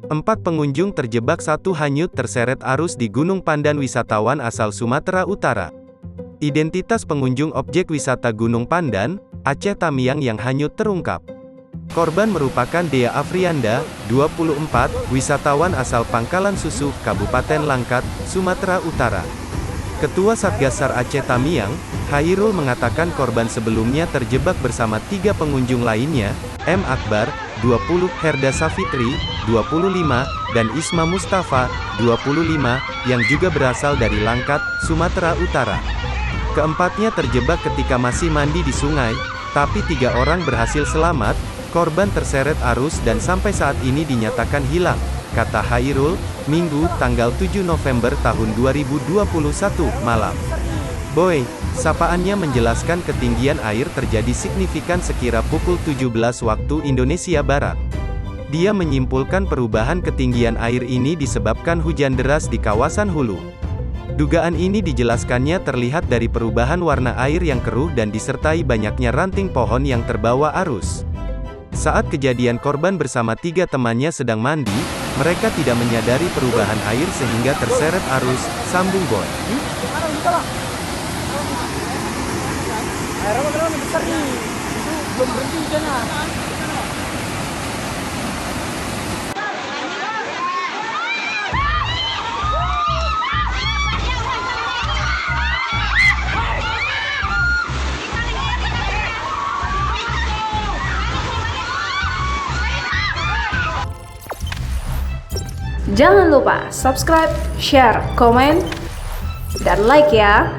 Empat pengunjung terjebak satu hanyut terseret arus di Gunung Pandan. Wisatawan asal Sumatera Utara. Identitas pengunjung objek wisata Gunung Pandan, Aceh Tamiang yang hanyut terungkap. Korban merupakan Dea Afrianda, 24, wisatawan asal Pangkalan Susu, Kabupaten Langkat, Sumatera Utara. Ketua Satgas SAR Aceh Tamiang, Hairul mengatakan korban sebelumnya terjebak bersama 3 pengunjung lainnya, M. Akbar, 20, Herda Safitri, 25, dan Isma Mustafa, 25, yang juga berasal dari Langkat, Sumatera Utara. Keempatnya terjebak ketika masih mandi di sungai, tapi 3 orang berhasil selamat. Korban terseret arus dan sampai saat ini dinyatakan hilang, kata Hairul, Minggu, tanggal 7 November tahun 2021, malam. Boy, sapaannya menjelaskan ketinggian air terjadi signifikan sekira pukul 17 waktu Indonesia Barat. Dia menyimpulkan perubahan ketinggian air ini disebabkan hujan deras di kawasan hulu. Dugaan ini dijelaskannya terlihat dari perubahan warna air yang keruh dan disertai banyaknya ranting pohon yang terbawa arus. Saat kejadian korban bersama 3 temannya sedang mandi, mereka tidak menyadari perubahan air sehingga terseret arus, sambung Boy. Air apa besar nih? Itu belum berhenti hujannya. Jangan lupa subscribe, share, komen, dan like ya.